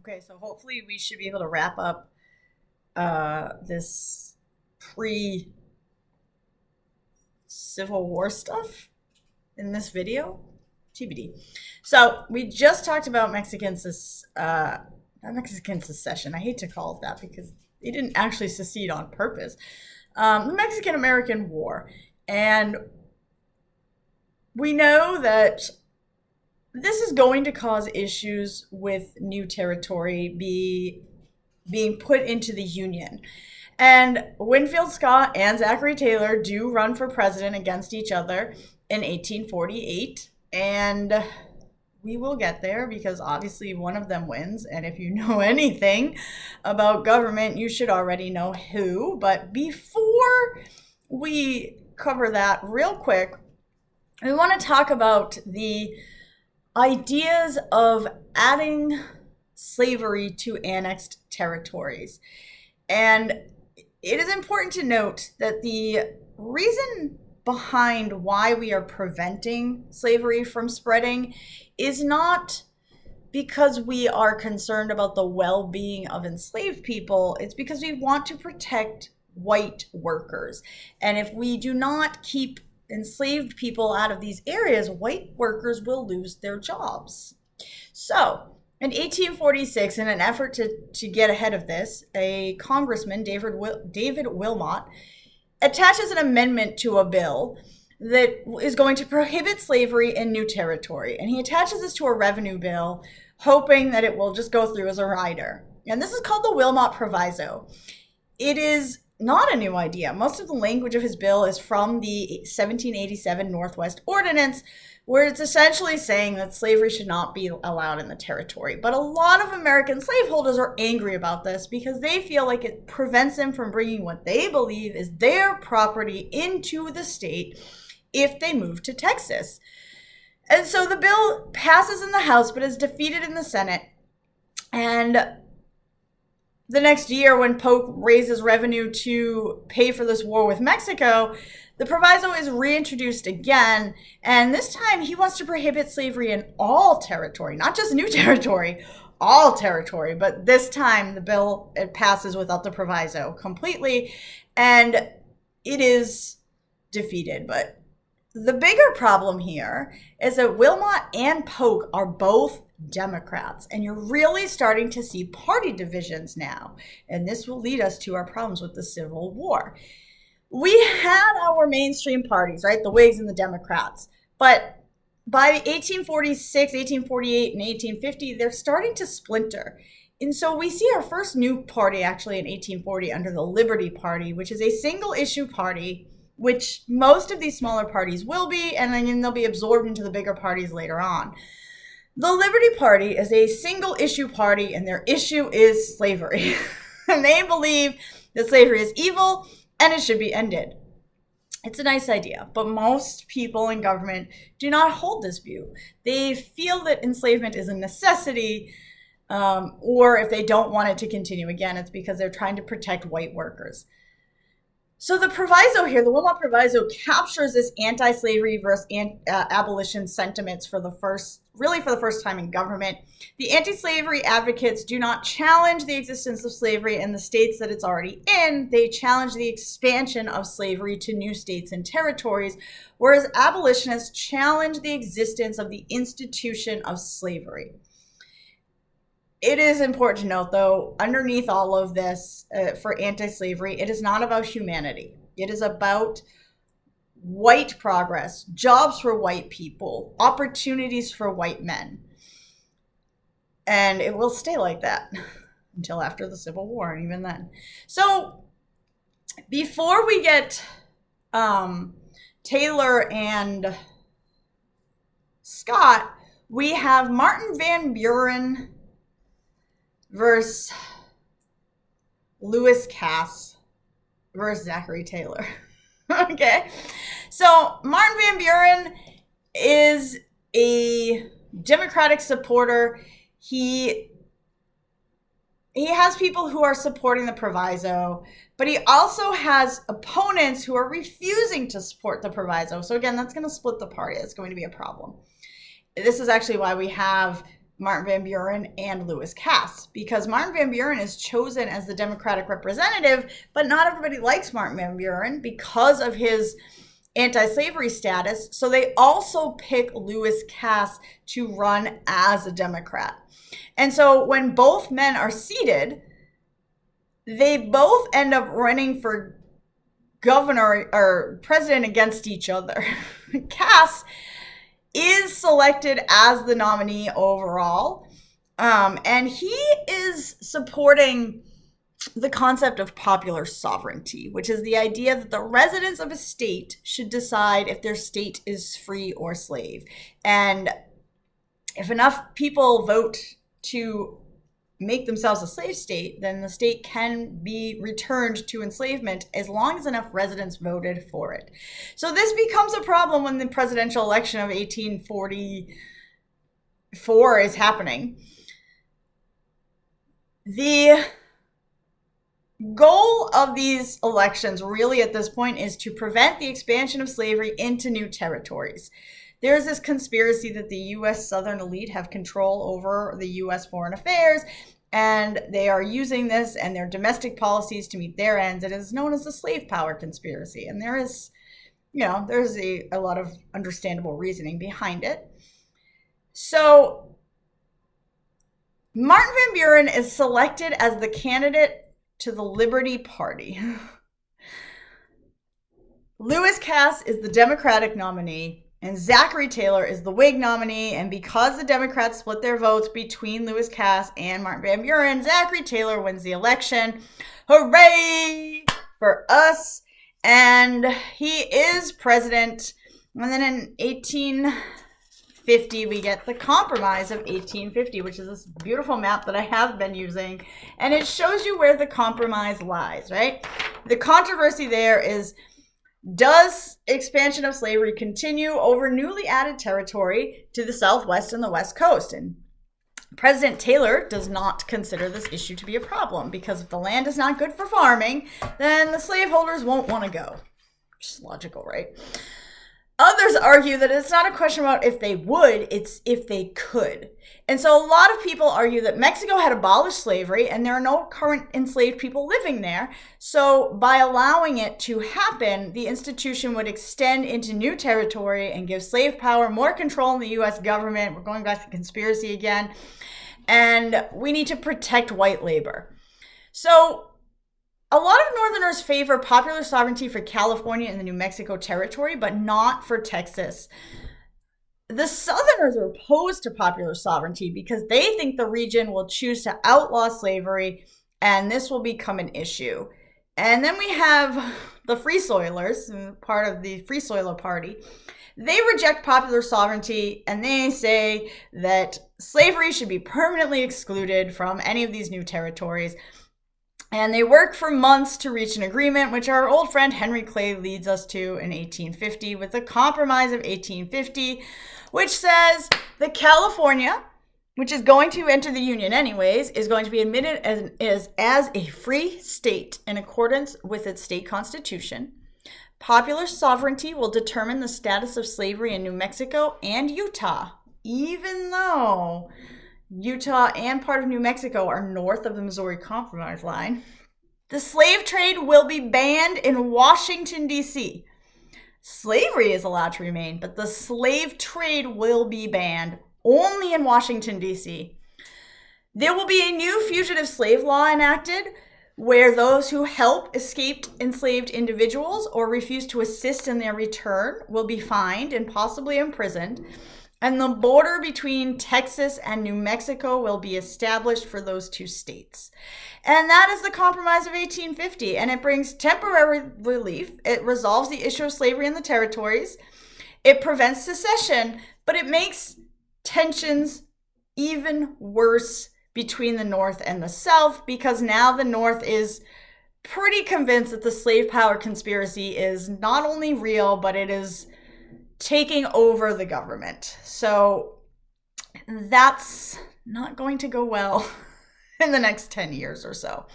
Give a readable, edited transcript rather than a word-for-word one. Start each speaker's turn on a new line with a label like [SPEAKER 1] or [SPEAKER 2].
[SPEAKER 1] Okay, so hopefully we should be able to wrap up this pre-Civil War stuff in this video. TBD. So we just talked about Mexican secession. I hate to call it that because they didn't actually secede on purpose. The Mexican-American War. And we know that this is going to cause issues with new territory being put into the Union. And Winfield Scott and Zachary Taylor do run for president against each other in 1848. And we will get there because obviously one of them wins. And if you know anything about government, you should already know who. But before we cover that real quick, we want to talk about the ideas of adding slavery to annexed territories. And it is important to note that the reason behind why we are preventing slavery from spreading is not because we are concerned about the well-being of enslaved people. It's because we want to protect white workers. And if we do not keep enslaved people out of these areas, white workers will lose their jobs. So in 1846, in an effort to get ahead of this, a congressman, David Wilmot, attaches an amendment to a bill that is going to prohibit slavery in new territory. And he attaches this to a revenue bill, hoping that it will just go through as a rider. And this is called the Wilmot Proviso. It is not a new idea. Most of the language of his bill is from the 1787 Northwest Ordinance, where it's essentially saying that slavery should not be allowed in the territory. But a lot of American slaveholders are angry about this because they feel like it prevents them from bringing what they believe is their property into the state if they move to Texas. And so the bill passes in the House but is defeated in the Senate. And the next year, when Polk raises revenue to pay for this war with Mexico, the proviso is reintroduced again, and this time he wants to prohibit slavery in all territory, not just new territory, all territory. But this time the bill, it passes without the proviso completely, and it is defeated. But the bigger problem here is that Wilmot and Polk are both Democrats, and you're really starting to see party divisions now, and this will lead us to our problems with the Civil War. We had our mainstream parties, right, the Whigs and the Democrats, but by 1846, 1848, and 1850, they're starting to splinter. And so we see our first new party actually in 1840 under the Liberty Party, which is a single issue party, which most of these smaller parties will be, and then they'll be absorbed into the bigger parties later on. The Liberty Party is a single issue party, and their issue is slavery. And they believe that slavery is evil and it should be ended. It's a nice idea, but most people in government do not hold this view. They feel that enslavement is a necessity, or if they don't want it to continue, again, it's because they're trying to protect white workers. So the proviso here, the Wilmot Proviso, captures this anti-slavery versus abolition sentiments for the first time in government. The anti-slavery advocates do not challenge the existence of slavery in the states that it's already in. They challenge the expansion of slavery to new states and territories, whereas abolitionists challenge the existence of the institution of slavery. It is important to note, though, underneath all of this for anti-slavery, it is not about humanity. It is about white progress, jobs for white people, opportunities for white men. And it will stay like that until after the Civil War, and even then. So before we get Taylor and Scott, we have Martin Van Buren versus Lewis Cass versus Zachary Taylor. Okay, so Martin Van Buren is a Democratic supporter. He has people who are supporting the proviso, but he also has opponents who are refusing to support the proviso. So again, that's going to split the party. It's going to be a problem. This is actually why we have Martin Van Buren and Lewis Cass, because Martin Van Buren is chosen as the Democratic representative, but not everybody likes Martin Van Buren because of his anti-slavery status. So they also pick Lewis Cass to run as a Democrat. And so when both men are seated, they both end up running for governor or president against each other. Cass is selected as the nominee overall, and he is supporting the concept of popular sovereignty, which is the idea that the residents of a state should decide if their state is free or slave. And if enough people vote to make themselves a slave state, then the state can be returned to enslavement as long as enough residents voted for it. So this becomes a problem when the presidential election of 1844 is happening. The goal of these elections really at this point is to prevent the expansion of slavery into new territories. There's this conspiracy that the U.S. Southern elite have control over the U.S. foreign affairs, and they are using this and their domestic policies to meet their ends. It is known as the slave power conspiracy, and there's a lot of understandable reasoning behind it. So Martin Van Buren is selected as the candidate to the Liberty Party. Lewis Cass is the Democratic nominee, and Zachary Taylor is the Whig nominee. And because the Democrats split their votes between Lewis Cass and Martin Van Buren, Zachary Taylor wins the election. Hooray for us! And he is president. And then in 1850, we get the Compromise of 1850, which is this beautiful map that I have been using. And it shows you where the compromise lies, right? The controversy there is, does expansion of slavery continue over newly added territory to the Southwest and the West Coast? And President Taylor does not consider this issue to be a problem, because if the land is not good for farming, then the slaveholders won't want to go. Which is logical, right? Others argue that it's not a question about if they would, it's if they could. And so a lot of people argue that Mexico had abolished slavery and there are no current enslaved people living there. So by allowing it to happen, the institution would extend into new territory and give slave power more control in the U.S. government. We're going back to conspiracy again. And we need to protect white labor. So a lot of Northerners favor popular sovereignty for California and the New Mexico territory, but not for Texas. The Southerners are opposed to popular sovereignty because they think the region will choose to outlaw slavery, and this will become an issue. And then we have the Free Soilers, part of the Free Soiler Party. They reject popular sovereignty, and they say that slavery should be permanently excluded from any of these new territories. And they work for months to reach an agreement, which our old friend Henry Clay leads us to in 1850 with the Compromise of 1850, which says that California, which is going to enter the Union anyways, is going to be admitted as a free state in accordance with its state constitution. Popular sovereignty will determine the status of slavery in New Mexico and Utah, even though Utah and part of New Mexico are north of the Missouri Compromise line. The slave trade will be banned in Washington, D.C. Slavery is allowed to remain, but the slave trade will be banned only in Washington, D.C. There will be a new fugitive slave law enacted where those who help escaped enslaved individuals or refuse to assist in their return will be fined and possibly imprisoned. And the border between Texas and New Mexico will be established for those two states. And that is the Compromise of 1850. And it brings temporary relief. It resolves the issue of slavery in the territories. It prevents secession, but it makes tensions even worse between the North and the South, because now the North is pretty convinced that the slave power conspiracy is not only real, but it is taking over the government. So that's not going to go well in the next 10 years or so.